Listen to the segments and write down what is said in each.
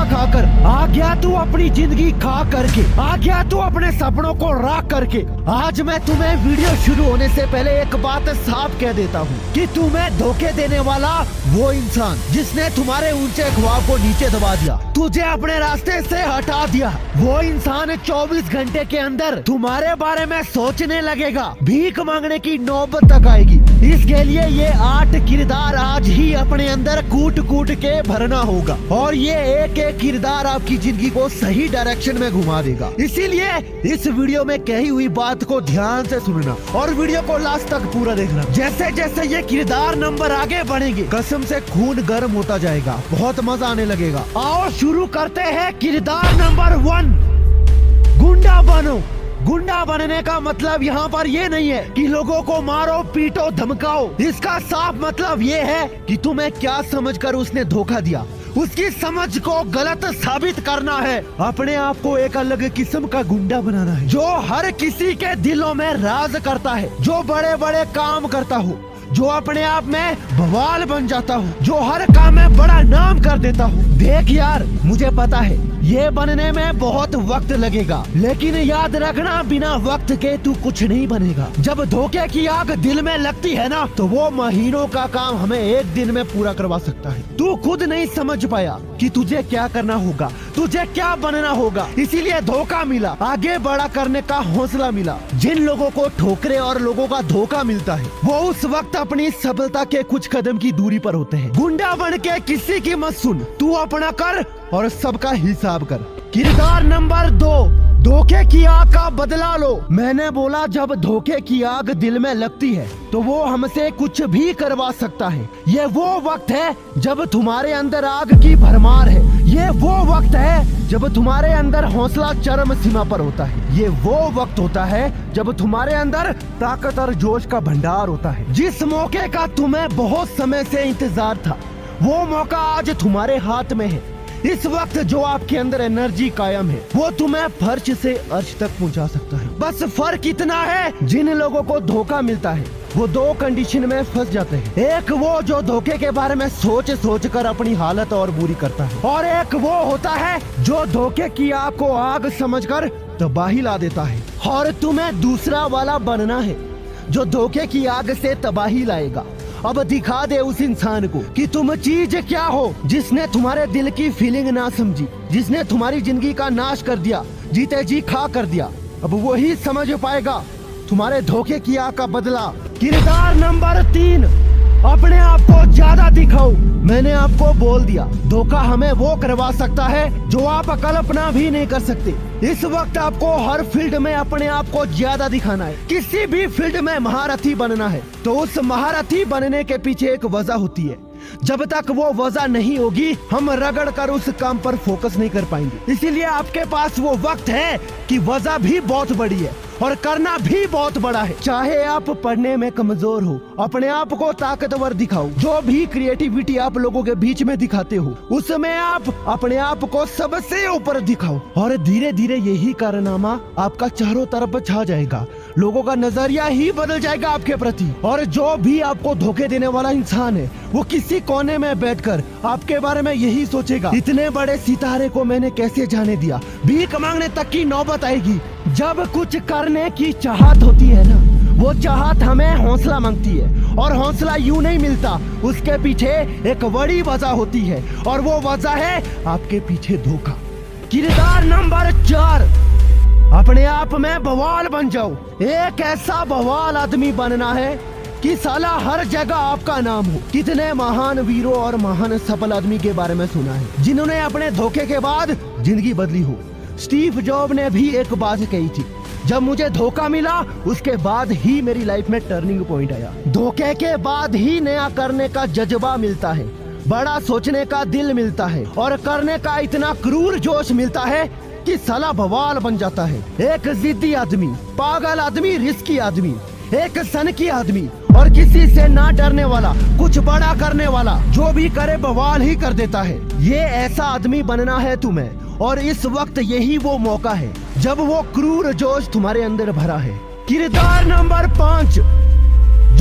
धोखा खाकर आ गया तू अपनी जिंदगी खा करके, आ गया तू अपने सपनों को राख करके। आज मैं तुम्हें वीडियो शुरू होने से पहले एक बात साफ कह देता हूँ कि तुम्हें धोखे देने वाला वो इंसान जिसने तुम्हारे ऊंचे ख्वाब को नीचे दबा दिया, तुझे अपने रास्ते से हटा दिया, वो इंसान 24 घंटे के अंदर तुम्हारे बारे में सोचने लगेगा, भीख मांगने की नौबत तक आएगी। इसके लिए ये 8 किरदार आज ही अपने अंदर कूट कूट के भरना होगा और ये एक एक किरदार आपकी जिंदगी को सही डायरेक्शन में घुमा देगा। इसीलिए इस वीडियो में कही हुई बात को ध्यान से सुनना और वीडियो को लास्ट तक पूरा देखना। जैसे जैसे ये किरदार नंबर आगे बढ़ेंगे कसम से खून गर्म होता जाएगा, बहुत मजा आने लगेगा। आओ शुरू करते हैं किरदार नंबर 1, गुंडा बनो। गुंडा बनने का मतलब यहाँ पर ये नहीं है कि लोगों को मारो पीटो धमकाओ, इसका साफ मतलब ये है कि तुम्हें क्या समझकर उसने धोखा दिया, उसकी समझ को गलत साबित करना है, अपने आप को एक अलग किस्म का गुंडा बनाना है जो हर किसी के दिलों में राज करता है, जो बड़े बड़े काम करता हो, जो अपने आप में बवाल बन जाता हूँ, जो हर काम में बड़ा नाम कर देता हूँ। देख यार, मुझे पता है ये बनने में बहुत वक्त लगेगा, लेकिन याद रखना बिना वक्त के तू कुछ नहीं बनेगा। जब धोखे की आग दिल में लगती है ना तो वो महीनों का काम हमें एक दिन में पूरा करवा सकता है। तू खुद नहीं समझ पाया कि तुझे क्या करना होगा, तुझे क्या बनना होगा, इसीलिए धोखा मिला, आगे बड़ा करने का हौसला मिला। जिन लोगों को ठोकरे और लोगों का धोखा मिलता है वो उस वक्त अपनी सफलता के कुछ कदम की दूरी पर होते हैं। गुंडा बन के किसी की मत सुन, तू अपना कर और सबका हिसाब कर। किरदार नंबर 2, धोखे की आग का बदला लो। मैंने बोला जब धोखे की आग दिल में लगती है तो वो हमसे कुछ भी करवा सकता है। ये वो वक्त है जब तुम्हारे अंदर आग की भरमार है, ये वो वक्त है जब तुम्हारे अंदर हौसला चरम सीमा पर होता है, ये वो वक्त होता है जब तुम्हारे अंदर ताकत और जोश का भंडार होता है। जिस मौके का तुम्हें बहुत समय से इंतजार था वो मौका आज तुम्हारे हाथ में है। इस वक्त जो आपके अंदर एनर्जी कायम है वो तुम्हें फर्श से अर्श तक पहुंचा सकता है। बस फर्क इतना है, जिन लोगों को धोखा मिलता है वो 2 कंडीशन में फंस जाते हैं। एक वो जो धोखे के बारे में सोच सोच कर अपनी हालत और बुरी करता है, और एक वो होता है जो धोखे की आग को आग समझकर तबाही ला देता है। और तुम्हें दूसरा वाला बनना है जो धोखे की आग से तबाही लाएगा। अब दिखा दे उस इंसान को कि तुम चीज क्या हो, जिसने तुम्हारे दिल की फीलिंग ना समझी, जिसने तुम्हारी जिंदगी का नाश कर दिया, जीते जी खा कर दिया। अब वही समझ पाएगा तुम्हारे धोखे की आग का बदला। किरदार नंबर 3, अपने आप को ज्यादा दिखाओ। मैंने आपको बोल दिया धोखा हमें वो करवा सकता है जो आप कल्पना भी नहीं कर सकते। इस वक्त आपको हर फील्ड में अपने आप को ज्यादा दिखाना है, किसी भी फील्ड में महारथी बनना है। तो उस महारथी बनने के पीछे एक वजह होती है, जब तक वो वजह नहीं होगी हम रगड़ कर उस काम पर फोकस नहीं कर पाएंगे। इसीलिए आपके पास वो वक्त है कि वजह भी बहुत बड़ी है और करना भी बहुत बड़ा है। चाहे आप पढ़ने में कमजोर हो, अपने आप को ताकतवर दिखाओ। जो भी क्रिएटिविटी आप लोगों के बीच में दिखाते हो उसमें आप अपने आप को सबसे ऊपर दिखाओ, और धीरे धीरे यही कारनामा आपका चारों तरफ छा जाएगा। लोगों का नजरिया ही बदल जाएगा आपके प्रति, और जो भी आपको धोखे देने वाला इंसान है वो किसी कोने में बैठकर आपके बारे में यही सोचेगा, इतने बड़े सितारे को मैंने कैसे जाने दिया। भीख मांगने तक की नौबत आएगी। जब कुछ करने की चाहत होती है ना, वो चाहत हमें हौसला मांगती है, और हौसला यूं नहीं मिलता, उसके पीछे एक बड़ी वजह होती है, और वो वजह है आपके पीछे धोखा। किरदार नंबर 4, अपने आप में बवाल बन जाओ। एक ऐसा बवाल आदमी बनना है कि साला हर जगह आपका नाम हो। कितने महान वीरों और महान सफल आदमी के बारे में सुना है जिन्होंने अपने धोखे के बाद जिंदगी बदली हो। स्टीव जॉब ने भी एक बात कही थी, जब मुझे धोखा मिला उसके बाद ही मेरी लाइफ में टर्निंग पॉइंट आया। धोखे के बाद ही नया करने का जज्बा मिलता है, बड़ा सोचने का दिल मिलता है, और करने का इतना क्रूर जोश मिलता है कि साला बवाल बन जाता है। एक जिद्दी आदमी, पागल आदमी, रिस्की आदमी, एक सनकी आदमी, और किसी से ना डरने वाला, कुछ बड़ा करने वाला, जो भी करे बवाल ही कर देता है। ये ऐसा आदमी बनना है तुम्हें, और इस वक्त यही वो मौका है जब वो क्रूर जोश तुम्हारे अंदर भरा है। किरदार नंबर 5,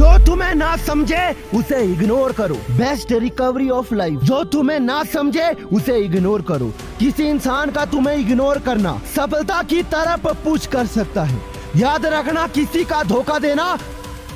जो तुम्हें ना समझे उसे इग्नोर करो। Best recovery of life. जो तुम्हें ना समझे उसे इग्नोर करो। किसी इंसान का तुम्हें इग्नोर करना सफलता की तरफ पुश कर सकता है। याद रखना, किसी का धोखा देना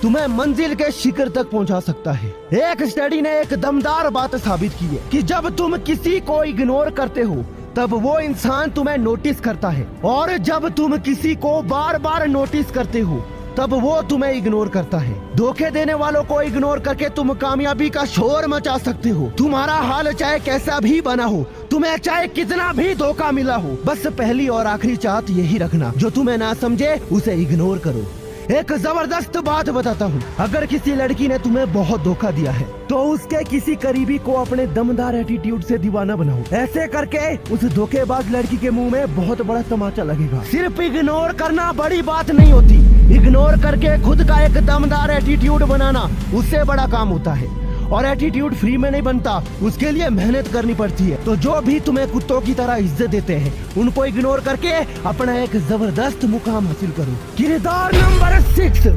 तुम्हें मंजिल के शिखर तक पहुंचा सकता है। एक स्टडी ने एक दमदार बात साबित की है कि जब तुम किसी को इग्नोर करते हो तब वो इंसान तुम्हें नोटिस करता है, और जब तुम किसी को बार बार नोटिस करते हो तब वो तुम्हें इग्नोर करता है। धोखे देने वालों को इग्नोर करके तुम कामयाबी का शोर मचा सकते हो। तुम्हारा हाल चाहे कैसा भी बना हो, तुम्हें चाहे कितना भी धोखा मिला हो, बस पहली और आखिरी चाहत यही रखना, जो तुम्हें ना समझे उसे इग्नोर करो। एक जबरदस्त बात बताता हूँ, अगर किसी लड़की ने तुम्हें बहुत धोखा दिया है तो उसके किसी करीबी को अपने दमदार एटीट्यूड से दीवाना बनाओ। ऐसे करके उस धोखेबाज लड़की के मुंह में बहुत बड़ा तमाचा लगेगा। सिर्फ इग्नोर करना बड़ी बात नहीं होती, इग्नोर करके खुद का एक दमदार एटीट्यूड बनाना उससे बड़ा काम होता है। और एटीट्यूड फ्री में नहीं बनता, उसके लिए मेहनत करनी पड़ती है। तो जो भी तुम्हें कुत्तों की तरह इज्जत देते हैं उनको इग्नोर करके अपना एक जबरदस्त मुकाम हासिल करो। किरदार नंबर 6,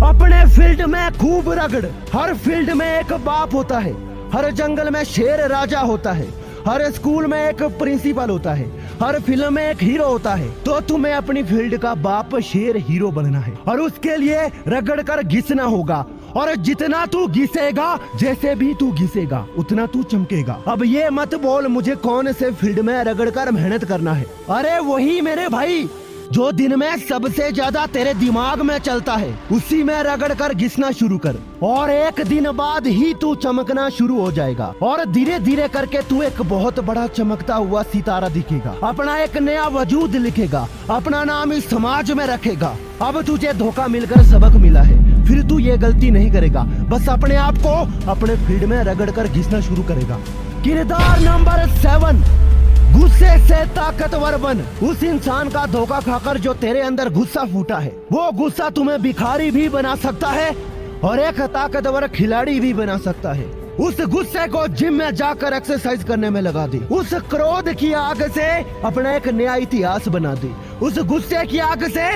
अपने फील्ड में खूब रगड़। हर फील्ड में एक बाप होता है, हर जंगल में शेर राजा होता है, हर स्कूल में एक प्रिंसिपल होता है, हर फिल्म में एक हीरो होता है। तो तुम्हें अपनी फील्ड का बाप शेर हीरो बनना है और उसके लिए रगड़ कर घिसना होगा। और जितना तू घिसेगा, जैसे भी तू घिसेगा, उतना तू चमकेगा। अब ये मत बोल मुझे कौन से फील्ड में रगड़ कर मेहनत करना है। अरे वही मेरे भाई जो दिन में सबसे ज्यादा तेरे दिमाग में चलता है, उसी में रगड़ कर घिसना शुरू कर, और एक दिन बाद ही तू चमकना शुरू हो जाएगा। और धीरे धीरे करके तू एक बहुत बड़ा चमकता हुआ सितारा दिखेगा, अपना एक नया वजूद लिखेगा, अपना नाम इस समाज में रखेगा। अब तुझे धोखा मिलकर सबक मिला है, फिर तू ये गलती नहीं करेगा, बस अपने आप को अपने फील्ड में रगड़ कर घिसना शुरू करेगा। किरदार नंबर 7, गुस्से से ताकतवर बन। उस इंसान का धोखा खाकर जो तेरे अंदर गुस्सा फूटा है, वो गुस्सा तुम्हें भिखारी भी बना सकता है और एक ताकतवर खिलाड़ी भी बना सकता है। उस गुस्से को जिम में जाकर एक्सरसाइज करने में लगा दे। उस क्रोध की आग से अपना एक नया इतिहास बना दे। उस गुस्से की आग से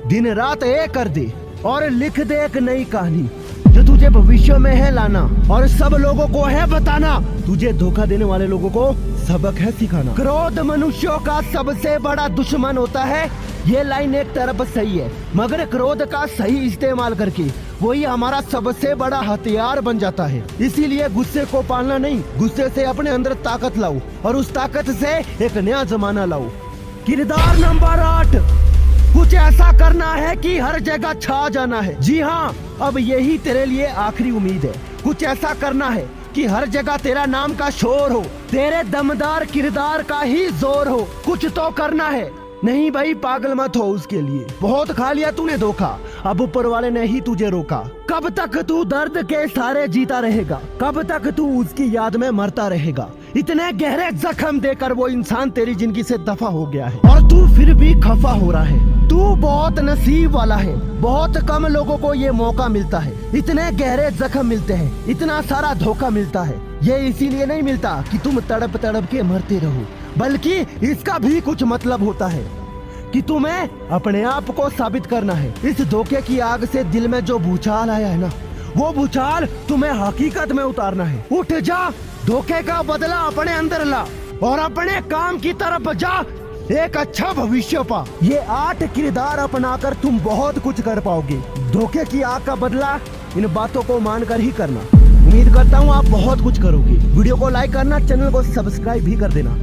दिन रात एक कर दे और लिख दे एक नई कहानी जो तुझे भविष्य में है लाना और सब लोगों को है बताना। तुझे धोखा देने वाले लोगों को सबक है सिखाना। क्रोध मनुष्यों का सबसे बड़ा दुश्मन होता है। ये लाइन एक तरफ सही है, मगर क्रोध का सही इस्तेमाल करके वही हमारा सबसे बड़ा हथियार बन जाता है। इसीलिए गुस्से को पालना नहीं, गुस्से से अपने अंदर ताकत लाओ और उस ताकत से एक नया जमाना लाओ। किरदार नंबर 8, कुछ ऐसा करना है कि हर जगह छा जाना है। जी हाँ, अब यही तेरे लिए आखिरी उम्मीद है। कुछ ऐसा करना है कि हर जगह तेरा नाम का शोर हो, तेरे दमदार किरदार का ही जोर हो। कुछ तो करना है। नहीं भाई, पागल मत हो उसके लिए। बहुत खा लिया तूने धोखा, अब ऊपर वाले ने ही तुझे रोका। कब तक तू दर्द के सारे जीता रहेगा? कब तक तू उसकी याद में मरता रहेगा? इतने गहरे जख्म देकर वो इंसान तेरी जिंदगी से दफा हो गया है और तू फिर भी खफा हो रहा है। तू बहुत नसीब वाला है, बहुत कम लोगों को ये मौका मिलता है। इतने गहरे जख्म मिलते हैं, इतना सारा धोखा मिलता है। ये इसीलिए नहीं मिलता कि तुम तड़प तड़प के मरते रहो, बल्कि इसका भी कुछ मतलब होता है कि तुम्हें अपने आप को साबित करना है। इस धोखे की आग से दिल में जो भूचाल आया है ना, वो भूचाल तुम्हें हकीकत में उतारना है। उठ जा, धोखे का बदला अपने अंदर ला और अपने काम की तरफ जा। एक अच्छा भविष्य पा। ये 8 किरदार अपनाकर तुम बहुत कुछ कर पाओगे। धोखे की आग का बदला इन बातों को मानकर ही करना। उम्मीद करता हूँ आप बहुत कुछ करोगे। वीडियो को लाइक करना, चैनल को सब्सक्राइब भी कर देना।